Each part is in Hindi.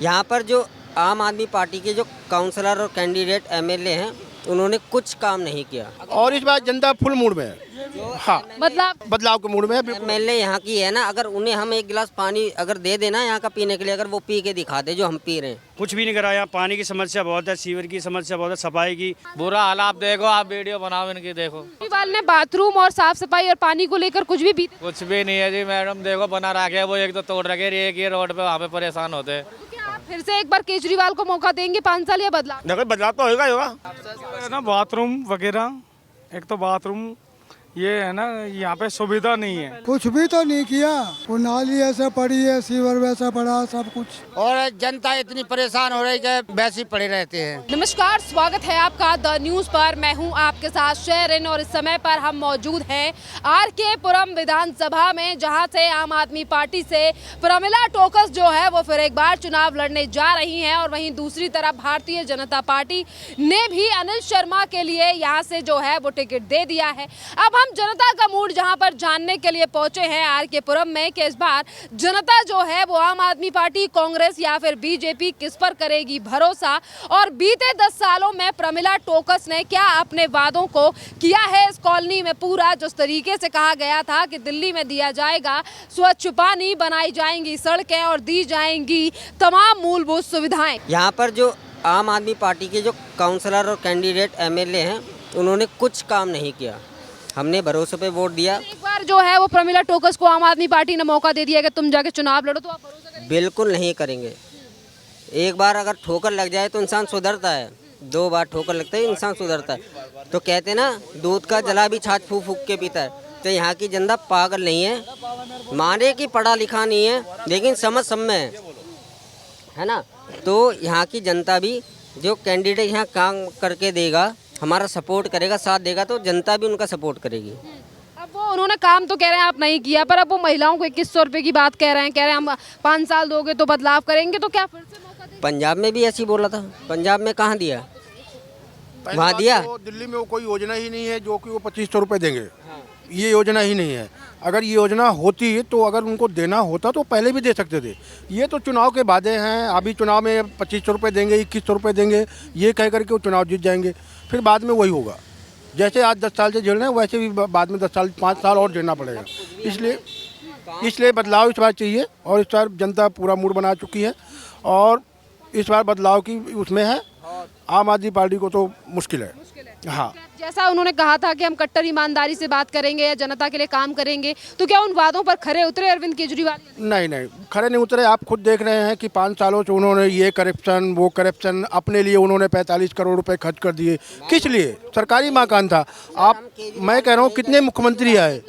यहाँ पर जो आम आदमी पार्टी के जो काउंसलर और कैंडिडेट एमएलए हैं उन्होंने कुछ काम नहीं किया। और इस बार जनता फुल मूड में है। हाँ, बदलाव के मूड में है। एमएलए यहाँ की है ना, अगर उन्हें हम एक गिलास पानी अगर दे देना यहाँ का पीने के लिए, अगर वो पी के दिखा दे जो हम पी रहे हैं। कुछ भी नहीं करा। यहाँ पानी की समस्या बहुत है, सीवर की समस्या बहुत है, सफाई की बुरा हाल। आप देखो, आप वीडियो बनाओ इनकी, देखो। केजरीवाल ने बाथरूम और साफ सफाई और पानी को लेकर कुछ भी कुछ भी नहीं है जी मैडम, देखो बना रखे वो एक तो तोड़ रखे, एक ये रोड पे वहाँ पे परेशान होते हैं। आप फिर से एक बार केजरीवाल को मौका देंगे 5 साल या बदलाव? देखो बदलाव तो होगा ही होगा ना। बाथरूम वगैरह, एक तो बाथरूम ये है ना, यहाँ पे सुविधा नहीं है। कुछ भी तो नहीं किया। वो नाली ऐसा पड़ी है, सीवर वैसा पड़ा, सब कुछ। और जनता इतनी परेशान हो रही है कि वैसे ही पड़े रहते हैं। नमस्कार, स्वागत है आपका द न्यूज पर। मैं हूं आपके साथ शेरिन और इस समय पर हम मौजूद हैं आर.के. पुरम विधानसभा में, जहां से आम आदमी पार्टी से प्रमिला टोकस जो है वो फिर एक बार चुनाव लड़ने जा रही हैं। और वहीं दूसरी तरफ भारतीय जनता पार्टी ने भी अनिल शर्मा के लिए यहाँ से जो है वो टिकट दे दिया है। अब हम जनता का मूड जहां पर जानने के लिए पहुंचे हैं आर.के. पुरम में कि इस बार जनता जो है वो आम आदमी पार्टी, कांग्रेस या फिर बीजेपी किस पर करेगी भरोसा, और बीते 10 सालों में प्रमिला टोकस ने क्या अपने वादों को किया है इस कॉलोनी में पूरा। जिस तरीके से कहा गया था कि दिल्ली में दिया जाएगा स्वच्छ पानी, बनाई जाएंगी सड़कें और दी जाएंगी तमाम मूलभूत सुविधाएं। यहाँ पर जो आम आदमी पार्टी के जो काउंसलर और कैंडिडेट एमएलए हैं उन्होंने कुछ काम नहीं किया। हमने भरोसे पे वोट दिया। एक बार जो है वो प्रमिला टोकस को आम आदमी पार्टी ने मौका दे दिया कि तुम जाके चुनाव लड़ो, तो आप भरोसा करेंगे? बिल्कुल नहीं करेंगे। एक बार अगर ठोकर लग जाए तो इंसान सुधरता है, 2 बार ठोकर लगता है इंसान सुधरता है। तो कहते ना, दूध का जला भी छाछ फूक फूक के पीता है। तो यहाँ की जनता पागल नहीं है, माने कि पढ़ा लिखा नहीं है, लेकिन समझ सब में है ना। तो यहाँ की जनता भी जो कैंडिडेट यहाँ काम करके देगा, हमारा सपोर्ट करेगा, साथ देगा, तो जनता भी उनका सपोर्ट करेगी। अब वो उन्होंने काम तो कह रहे हैं आप नहीं किया, पर अब वो महिलाओं को 2100 रुपए की बात कह रहे हैं हम 5 साल दोगे तो बदलाव करेंगे, तो क्या फिर से मौका देंगे? पंजाब में भी ऐसी बोला था। पंजाब में कहाँ दिया? वहाँ दिया। तो दिल्ली में वो कोई योजना ही नहीं है जो कि वो 2500 रुपये देंगे। ये योजना ही नहीं है। अगर ये योजना होती तो अगर उनको देना होता तो पहले भी दे सकते थे। ये तो चुनाव के वादे हैं। अभी चुनाव में 2500 रुपये देंगे, 2100 रुपये देंगे, ये कह करके वो चुनाव जीत जाएंगे। फिर बाद में वही होगा, जैसे आज 10 साल से झेल रहे हैं वैसे भी बाद में 10 साल 5 साल और झेलना पड़ेगा। इसलिए बदलाव इस बार चाहिए। और इस बार जनता पूरा मूड बना चुकी है और इस बार बदलाव की उसमें है। आम आदमी पार्टी को तो मुश्किल है। हाँ, जैसा उन्होंने कहा था कि हम कट्टर ईमानदारी से बात करेंगे या जनता के लिए काम करेंगे, तो क्या उन वादों पर खरे उतरे अरविंद केजरीवाल? नहीं, खरे नहीं उतरे। आप खुद देख रहे हैं कि 5 सालों से उन्होंने ये करप्शन वो करप्शन, अपने लिए उन्होंने 45 करोड़ रुपए खर्च कर दिए। किस लिए? सरकारी मकान था। मैं कह रहा हूँ कितने मुख्यमंत्री आए,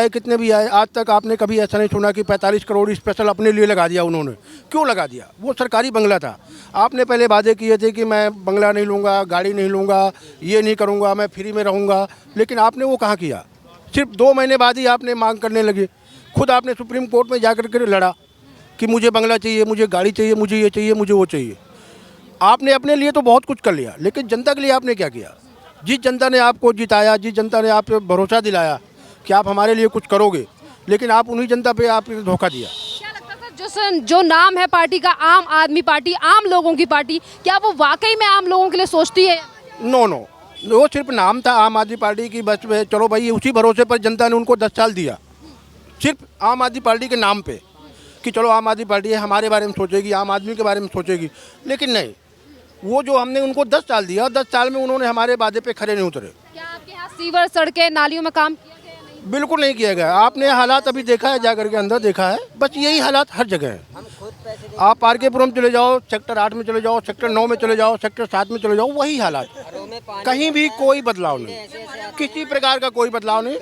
कितने भी आए, आज तक आपने कभी ऐसा नहीं सुना कि 45 करोड़ स्पेशल अपने लिए लगा दिया उन्होंने। क्यों लगा दिया? वो सरकारी बंगला था। आपने पहले वादे किए थे कि मैं बंगला नहीं लूँगा, गाड़ी नहीं लूँगा, ये नहीं करूँगा, मैं फ्री में रहूँगा, लेकिन आपने वो कहाँ किया? सिर्फ 2 महीने बाद ही आपने मांग करने लगे। खुद आपने सुप्रीम कोर्ट में जाकर के लड़ा कि मुझे बंगला चाहिए, मुझे गाड़ी चाहिए, मुझे ये चाहिए, मुझे वो चाहिए। आपने अपने लिए तो बहुत कुछ कर लिया, लेकिन जनता के लिए आपने क्या किया? जिस जनता ने आपको जिताया, जिस जनता ने आप पे भरोसा दिलाया कि आप हमारे लिए कुछ करोगे, लेकिन आप उन्हीं जनता पे आपने धोखा दिया। क्या लगता था जो नाम है पार्टी का आम आदमी पार्टी, आम लोगों की पार्टी, क्या वो वाकई में आम लोगों के लिए सोचती है? नो, वो सिर्फ नाम था आम आदमी पार्टी की। बस चलो भाई, उसी भरोसे पर जनता ने उनको 10 साल दिया, सिर्फ आम आदमी पार्टी के नाम पे, कि चलो आम आदमी पार्टी है, हमारे बारे में सोचेगी, आम आदमी के बारे में सोचेगी। लेकिन नहीं, वो जो हमने उनको 10 साल दिया, 10 साल में उन्होंने हमारे वादे पे खरे नहीं उतरे। क्या आपके यहाँ सीवर, सड़कें, नालियों में काम किया गया या नहीं? बिल्कुल नहीं किया गया। आपने हालात अभी देखा है, जाकर के अंदर देखा है। बस यही हालात हर जगह है। आप आर.के. पुरम चले जाओ, सेक्टर 8 में चले जाओ, सेक्टर 9 में चले जाओ, सेक्टर 7 में चले जाओ, वही हालात। कहीं भी कोई बदलाव नहीं, किसी प्रकार का कोई बदलाव नहीं।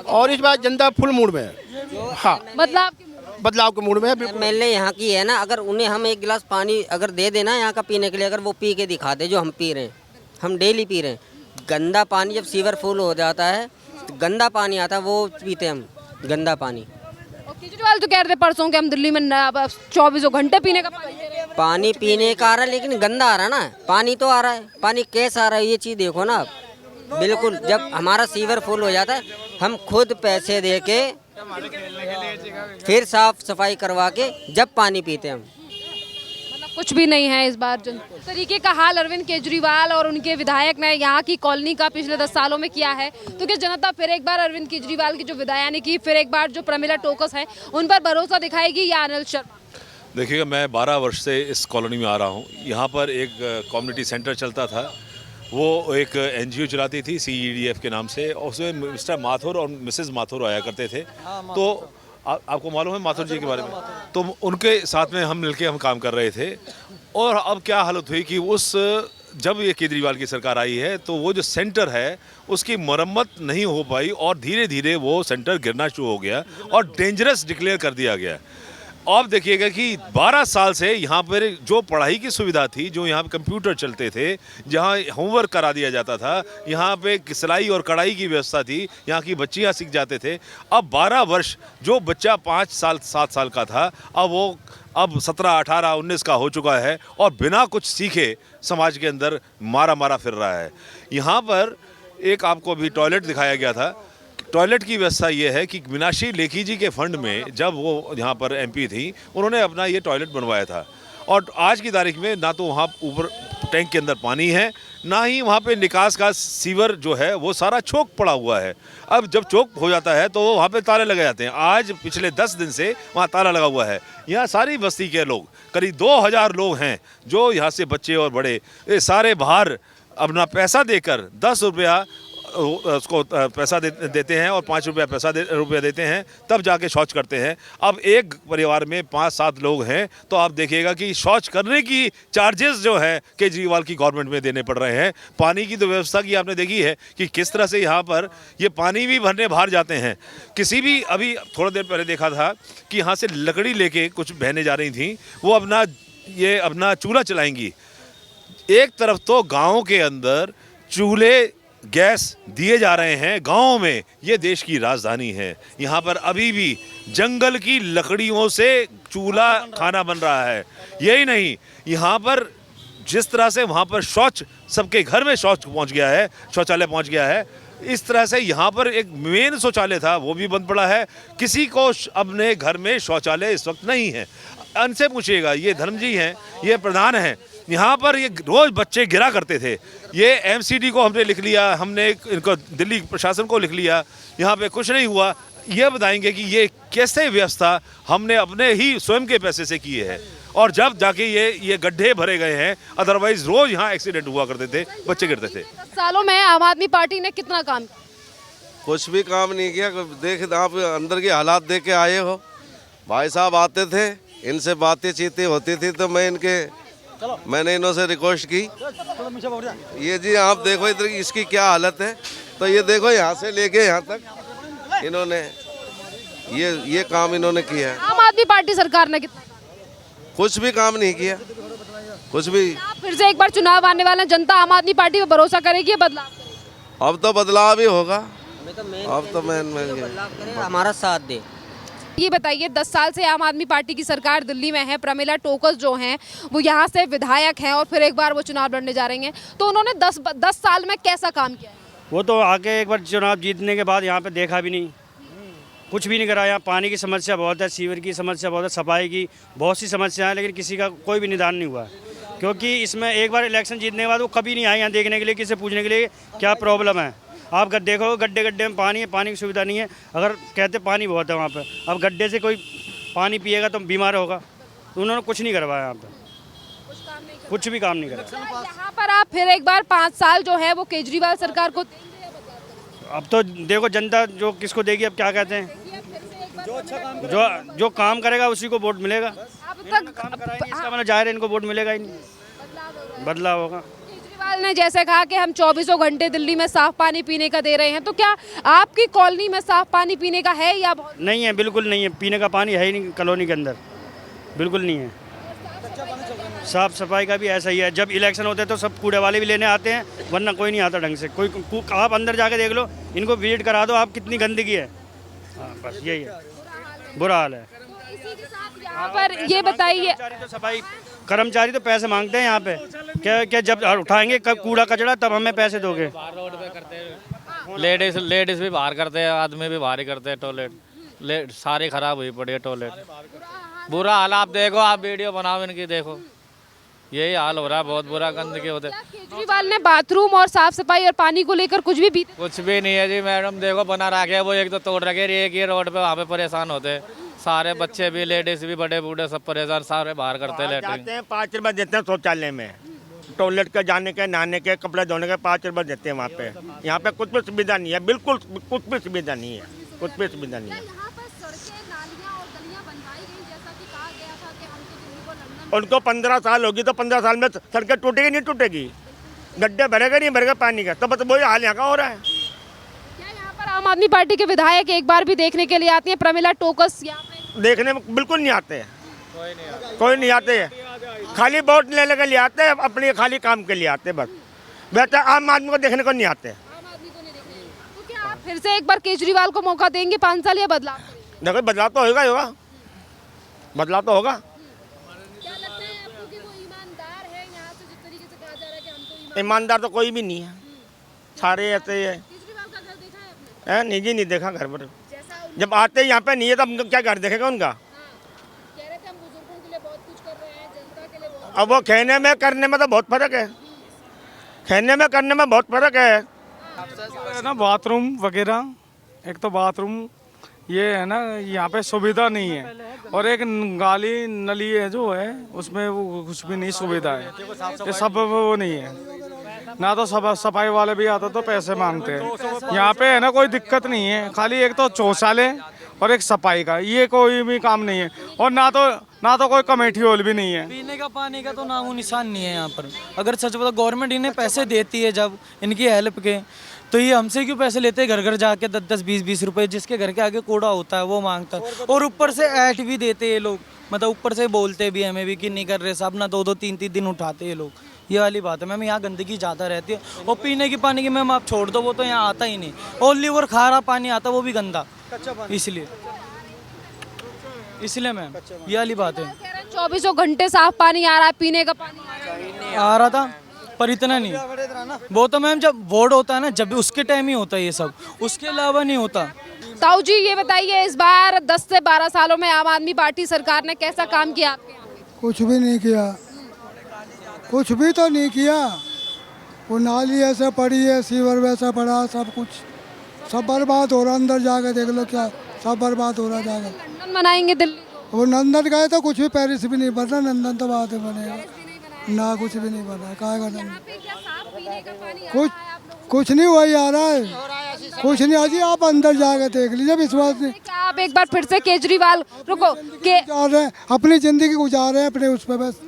और इस बार जनता फुल मूड में है। हाँ, बदलाव के मूड में है। एमएलए यहाँ की है ना, अगर उन्हें हम एक गिलास पानी अगर दे देना यहाँ का पीने के लिए, अगर वो पी के दिखा दे जो हम पी रहे हैं, हम डेली पी रहे हैं। गंदा पानी जब सीवर फुल हो जाता है तो गंदा पानी आता है, वो पीते हम गंदा पानी। केजरीवाल तो कह रहे थे परसों के हम दिल्ली में 24 घंटे पीने का पानी दे रहे हैं। पानी पीने का आ रहा है, लेकिन गंदा आ रहा है ना। पानी तो आ रहा है, पानी कैसा आ रहा है ये चीज़ देखो ना आप। बिल्कुल, जब हमारा सीवर फुल हो जाता है हम खुद पैसे दे के फिर साफ सफाई करवा के जब पानी पीते हैं हम। कुछ भी नहीं है इस बार इस तरीके का हाल अरविंद केजरीवाल और उनके विधायक ने यहाँ की कॉलोनी का पिछले 10 सालों में किया है। तो क्या जनता फिर एक बार अरविंद केजरीवाल की जो विदाई की, फिर एक बार जो प्रमिला टोकस है उन पर भरोसा दिखाएगी या अनिल शर्मा? देखिएगा, मैं 12 वर्ष से इस कॉलोनी में आ रहा हूँ। यहाँ पर एक कम्युनिटी सेंटर चलता था, वो एक एनजीओ चलाती थी CEDF के नाम से, और उसमें मिस्टर माथुर और मिसेस माथुर आया करते थे। तो आपको मालूम है माथुर जी के बारे में? तो उनके साथ में हम मिलके हम काम कर रहे थे। और अब क्या हालत हुई कि जब ये केजरीवाल की सरकार आई है तो वो जो सेंटर है उसकी मरम्मत नहीं हो पाई और धीरे धीरे वो सेंटर गिरना शुरू हो गया और डेंजरस डिक्लेयर कर दिया गया। अब देखिएगा कि 12 साल से यहाँ पर जो पढ़ाई की सुविधा थी, जो यहाँ पे कंप्यूटर चलते थे, जहाँ होमवर्क करा दिया जाता था, यहाँ पे सिलाई और कढ़ाई की व्यवस्था थी, यहाँ की बच्चियाँ सीख जाते थे। अब 12 वर्ष जो बच्चा 5 साल 7 साल का था, अब 17, 18, 19 का हो चुका है और बिना कुछ सीखे समाज के अंदर मारा फिर रहा है। यहाँ पर एक आपको अभी टॉयलेट दिखाया गया था। टॉयलेट की व्यवस्था ये है कि मीनाक्षी लेखी जी के फंड में जब वो यहाँ पर MP थी, उन्होंने अपना ये टॉयलेट बनवाया था। और आज की तारीख में ना तो वहाँ ऊपर टैंक के अंदर पानी है, ना ही वहाँ पे निकास का सीवर जो है वो सारा चौक पड़ा हुआ है। अब जब चौक हो जाता है तो वहाँ पे ताले लगे जाते हैं। आज पिछले 10 दिन से वहाँ ताला लगा हुआ है। यहाँ सारी बस्ती के लोग, करीब 2000 लोग हैं, जो यहाँ से बच्चे और बड़े, ये सारे बाहर अपना पैसा देकर 10 रुपया उसको पैसा देते हैं और 5 रुपया देते हैं, तब जाके शौच करते हैं। अब एक परिवार में 5-7 लोग हैं, तो आप देखिएगा कि शौच करने की चार्जेस जो है केजरीवाल की गवर्नमेंट में देने पड़ रहे हैं। पानी की तो व्यवस्था की आपने देखी है कि किस तरह से यहाँ पर ये पानी भी भरने बाहर जाते हैं। किसी भी अभी थोड़ी देर पहले देखा था कि यहाँ से लकड़ी लेके कुछ बहनें जा रही थी, वो अपना चूल्हा चलाएंगी। एक तरफ तो गाँव के अंदर चूल्हे गैस दिए जा रहे हैं, गाँव में, ये देश की राजधानी है, यहाँ पर अभी भी जंगल की लकड़ियों से चूल्हा खाना बन रहा है। यही नहीं, यहाँ पर जिस तरह से वहाँ पर शौच, सबके घर में शौच पहुँच गया है, शौचालय पहुँच गया है, इस तरह से यहाँ पर एक मेन शौचालय था वो भी बंद पड़ा है। किसी को अपने घर में शौचालय इस वक्त नहीं है। उनसे पूछिएगा, ये धर्म जी हैं, ये प्रधान हैं, यहाँ पर ये रोज़ बच्चे गिरा करते थे। ये MCD को हमने लिख लिया, हमने इनको दिल्ली प्रशासन को लिख लिया, यहाँ पे कुछ नहीं हुआ। ये बताएंगे कि ये कैसे व्यवस्था हमने अपने ही स्वयं के पैसे से की है, और जब जाके ये गड्ढे भरे गए हैं, अदरवाइज रोज़ यहाँ एक्सीडेंट हुआ करते थे, बच्चे गिरते थे। 10 सालों में आम आदमी पार्टी ने कितना काम किया? कुछ भी काम नहीं किया। देख, आप अंदर के हालात देख के आए हो। भाई साहब आते थे, इनसे बातें चीतें होती थी, तो मैंने इन्होंने रिक्वेस्ट की, ये जी आप देखो इधर इसकी क्या हालत है। तो ये देखो, यहाँ से लेके यहाँ तक इन्होंने ये काम इन्होंने किया है। आम आदमी पार्टी सरकार ने कितना? कुछ भी काम नहीं किया, कुछ भी। फिर से एक बार चुनाव आने वाला, जनता आम आदमी पार्टी पे भरोसा करेगी, बदलाव? अब तो बदलाव ही होगा। अब तो हमारा साथ दे। ये बताइए, 10 साल से आम आदमी पार्टी की सरकार दिल्ली में है, प्रमिला टोकस जो हैं वो यहाँ से विधायक हैं और फिर एक बार वो चुनाव लड़ने जा रही हैं, तो उन्होंने 10 साल में कैसा काम किया है? वो तो आके एक बार चुनाव जीतने के बाद यहाँ पे देखा भी नहीं, कुछ भी नहीं करा। यहाँ पानी की समस्या बहुत है, सीवर की समस्या बहुत है, सफाई की बहुत सी समस्या है, लेकिन किसी का कोई भी निदान नहीं हुआ। क्योंकि इसमें एक बार इलेक्शन जीतने के बाद वो कभी नहीं आए यहाँ देखने के लिए, किसी से पूछने के लिए क्या प्रॉब्लम है। आप देखो, गड्ढे में पानी है, पानी की सुविधा नहीं है। अगर कहते पानी बहुत है वहाँ पे, अब गड्ढे से कोई पानी पिएगा तो बीमार होगा। तो उन्होंने कुछ नहीं करवाया यहाँ पे, कुछ भी काम नहीं करा। यहाँ पर आप फिर एक बार 5 साल जो है वो केजरीवाल सरकार को, अब तो देखो जनता जो किसको देगी, अब क्या कहते हैं, जो काम करेगा उसी को वोट मिलेगा। अब तक काम कराएंगे इसका मतलब जाहिर है इनको वोट मिलेगा ही नहीं, बदलाव होगा। केजरीवाल ने जैसे कहा कि हम 24 घंटे दिल्ली में साफ पानी पीने का दे रहे हैं, तो क्या आपकी कॉलोनी में साफ पानी पीने का है या नहीं है? बिल्कुल नहीं है, पीने का पानी है ही नहीं कॉलोनी के अंदर, बिल्कुल नहीं है। साफ सफाई का भी ऐसा ही है, जब इलेक्शन होते हैं तो सब कूड़े वाले भी लेने आते हैं, वरना कोई नहीं आता ढंग से। कोई आप अंदर जाके देख लो, इनको विजिट करा दो आप, कितनी गंदगी है। हाँ, बस यही है, बुरा हाल है। यहाँ पर ये बताइए, तो सफाई कर्मचारी तो पैसे मांगते हैं यहाँ पे, क्या जब उठाएंगे कूड़ा कचड़ा तब हमें पैसे दोगे। रोड पे करते हैं, लेडीज भी बाहर करते हैं, आदमी भी बाहर ही करते हैं। टॉयलेट सारी खराब हुई पड़ी है, टॉयलेट बुरा हाल। आप देखो, आप वीडियो बनाओ इनकी, देखो यही हाल हो रहा है, बहुत बुरा गंदगी होते। क्या केजरीवाल ने बाथरूम और साफ सफाई और पानी को लेकर कुछ भी बीते? कुछ भी नहीं है जी मैडम, देखो बना रखा है, वो एक तो तोड़ रखे, एक ये रोड पे वहाँ पे परेशान होते सारे बच्चे भी, लेडीज भी, बड़े बूढ़े सब परेशान, सारे बाहर करते हैं जाते लेटरिन। हैं 5 रुपये देते हैं शौचालय में, टॉयलेट के जाने के, नहाने के, कपड़े धोने के 5 रुपये देते हैं वहाँ पे। यहाँ पे कुछ भी सुविधा नहीं है, बिल्कुल कुछ भी सुविधा नहीं है, कुछ भी सुविधा नहीं है। यहाँ पर सड़कें, नालियाँ और गलियाँ बनवाई गई जैसा कि कहा गया था कि हम तो दिल्ली को लंदन। उनको 15 साल होगी तो 15 साल में सड़कें टूटेगी नहीं टूटेगी, गड्ढे भरेगा नहीं भरेगा पानी का, तो बस वही हाल यहाँ का हो रहा है। क्या यहाँ पर आम आदमी पार्टी के विधायक एक बार भी देखने के लिए आती हैं? प्रमिला टोकस यहाँ पे देखने में बिल्कुल नहीं आते हैं, कोई नहीं आते हैं, खाली वोट लेने के लिए आते हैं, अपने खाली काम के लिए आते हैं बस। वैसे आम आदमी को देखने को नहीं आते। आम आदमी को नहीं देखने। तो क्या आप फिर से एक बार केजरीवाल को मौका देंगे 5 साल या बदलाव? देखो बदलाव तो होगा ही होगा, बदलाव तो होगा। क्या लगता है आपको कि वो ईमानदार है यहाँ से, जिस तरीके से कहा जा रहा है कि हम तो ईमानदार तो कोई भी नहीं है, सारे ऐसे ही है। केजरीवाल का घर देखा है आपने? है निजी नहीं देखा घर पर, जैसा जब आते यहाँ पे नहीं है तब क्या घर देखेगा उनका। कह रहे थे हम बुजुर्गों के लिए बहुत कुछ कर रहे हैं, जनता के लिए बहुत। अब वो कहने में करने में तो बहुत फर्क है, कहने में करने में बहुत फर्क है। है ना बाथरूम वगैरह, एक तो बाथरूम ये है ना, यहाँ पे सुविधा नहीं है, और एक गाली नली है जो है उसमें वो कुछ भी नहीं सुविधा है, ये सब वो नहीं है ना। तो सब सफाई वाले भी आते तो पैसे मांगते हैं। यहाँ पे है ना कोई दिक्कत नहीं है, खाली एक तो शौचालय और एक सफाई का, ये कोई भी काम नहीं है, और ना तो कोई कमेटी हॉल भी नहीं है। पीने का पानी का तो नामो निशान नहीं है यहाँ पर। अगर सच बता, गवर्नमेंट इन्हें पैसे देती है जब इनकी हेल्प के, तो ये हमसे क्यों पैसे लेते हैं? घर घर जाके 10-10, 20-20 रुपए जिसके घर के आगे कूड़ा होता है वो मांगता है, और ऊपर से ऐट भी देते हैं लोग, मतलब ऊपर से बोलते भी हमें भी कि नहीं कर रहे साहब, ना 2-2, 3-3 दिन उठाते हैं लोग। ये वाली बात है मैम, यहाँ गंदगी ज़्यादा रहती है, और पीने की पानी की मैम आप छोड़ दो, वो तो यहाँ आता ही नहीं। ओनली और खारा पानी आता, वो भी गंदा, इसलिए मैम ये वाली बात है। 24 घंटे साफ पानी आ रहा है, पीने का पानी आ रहा था पर इतना नहीं। वो तो मैम जब वोट होता है ना, जब उसके टाइम ही होता है ये सब, उसके अलावा नहीं होता। ताऊ जी ये बताइए, इस बार 10 से 12 सालों में आम आदमी पार्टी सरकार ने कैसा काम किया आपके यहाँ पे? कुछ भी नहीं किया, कुछ भी तो नहीं किया। वो नाली ऐसे पड़ी है, सीवर वैसा पड़ा, सब कुछ सब बर्बाद हो रहा। अंदर जाके देख लो, क्या सब बर्बाद हो रहा जाकर। लंदन बनाएंगे दिल्ली को। वो नंदन गए तो कुछ भी, पेरिस भी नहीं बना, नंदन तो बात है बनेगा ना, कुछ भी नहीं बना, कहाँ का नंदन। कुछ नहीं वही आ रहा है, कुछ नहीं। अजी आप अंदर जाके देख लीजिए, विश्वास नहीं। क्या आप एक बार फिर से केजरीवाल रुको के गुजार रहे हैं, अपनी जिंदगी गुजार रहे हैं अपने उस पर, बस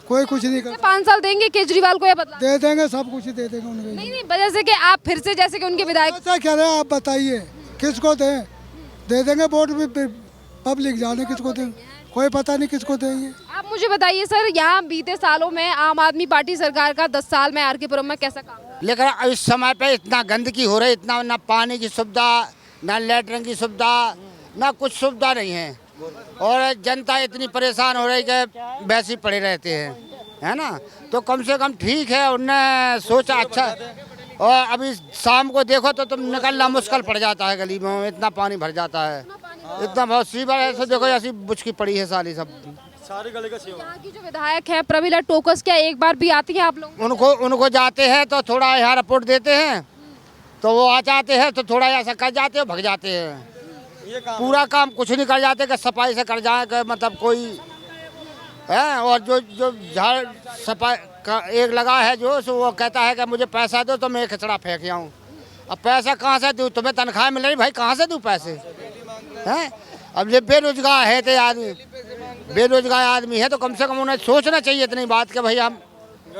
कोई कुछ नहीं कर। 5 साल देंगे केजरीवाल को या बदला? दे देंगे, सब कुछ ही दे देंगे उनको। नहीं वजह से कि आप फिर से जैसे कि उनके विधायक क्या कह रहे हैं आप बताइए, किसको दें? दे देंगे वोट भी, पब्लिक जाने किसको दें, कोई पता नहीं किसको देंगे। आप मुझे बताइए सर, यहाँ बीते सालों में आम आदमी पार्टी सरकार का 10 साल में आर के पुरम में कैसा काम हुआ? लेकिन इस समय पे इतना गंदगी हो रही, इतना ना पानी की सुविधा, ना लैटरिन की सुविधा, ना कुछ सुविधा नहीं है, और जनता इतनी परेशान हो रही कि वैसे ही पड़े रहते हैं, है ना। तो कम से कम ठीक है, उनने सोचा अच्छा। और अभी शाम को देखो तो तुम निकलना मुश्किल पड़ जाता है, गली में इतना पानी भर जाता है, इतना बहुत सीवर ऐसे देखो, ऐसी बुचकी पड़ी है सारी सब सारी गली का। यहाँ की जो विधायक है प्रमिला टोकस, क्या एक बार भी आती है आप लोग? उनको जाते हैं तो थोड़ा यहाँ रिपोर्ट देते हैं, तो वो आ जाते हैं तो थोड़ा ऐसा कर जाते हैं, भग जाते हैं। पूरा काम कुछ नहीं कर जाते कि सफाई से कर जाए, मतलब कोई है। और जो झाड़ सफाई का एक लगा है जो, सो वो कहता है कि मुझे पैसा दो तो मैं कचरा फेंक आऊँ। अब पैसा कहाँ से दूँ? तुम्हें तनख्वाह मिल रही भाई, कहाँ से दूँ पैसे? हैं अब ये बेरोजगार है, तो आदमी बेरोजगार आदमी है, तो कम से कम उन्हें सोचना चाहिए इतनी बात कि भाई हम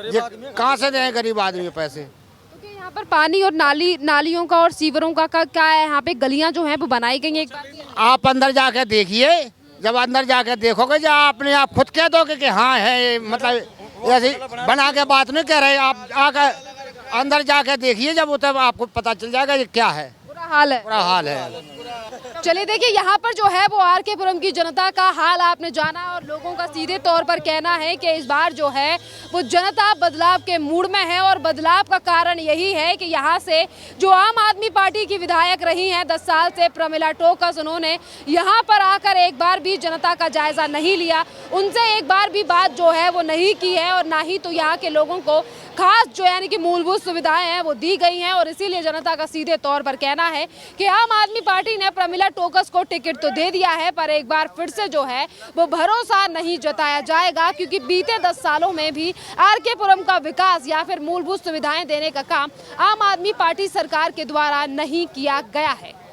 ये कहाँ से दें गरीब आदमी पैसे। तो यहाँ पर पानी और नालियों का और सीवरों का क्या है? यहाँ पे गलियाँ जो हैं वो बनाई गई हैं एक बार? आप अंदर जाके देखिए, जब अंदर जाके देखोगे, जब अपने आप खुद कह दोगे कि हाँ है, मतलब ऐसे बना के बात नहीं कह रहे, आप आकर अंदर जाके देखिए, जब वो तब आपको पता चल जाएगा ये क्या है। बुरा हाल है, बुरा हाल है। चलिए देखिए, यहाँ पर जो है वो आर.के. पुरम की जनता का हाल आपने जाना और लोगों का सीधे तौर पर कहना है कि इस बार जो है वो जनता बदलाव के मूड में है और बदलाव का कारण यही है कि यहाँ से जो आम आदमी पार्टी की विधायक रही हैं 10 साल से प्रमिला टोकस, उन्होंने यहाँ पर आकर एक बार भी जनता का जायजा नहीं लिया, उनसे एक बार भी बात जो है वो नहीं की है और ना ही तो यहाँ के लोगों को खास जो यानी कि मूलभूत सुविधाएं हैं वो दी गई हैं। और इसीलिए जनता का सीधे तौर पर कहना है कि आम आदमी पार्टी ने प्रमिला टोकस को टिकट तो दे दिया है, पर एक बार फिर से जो है वो भरोसा नहीं जताया जाएगा, क्योंकि बीते 10 सालों में भी आर.के. पुरम का विकास या फिर मूलभूत सुविधाएं देने का काम आम आदमी पार्टी सरकार के द्वारा नहीं किया गया है।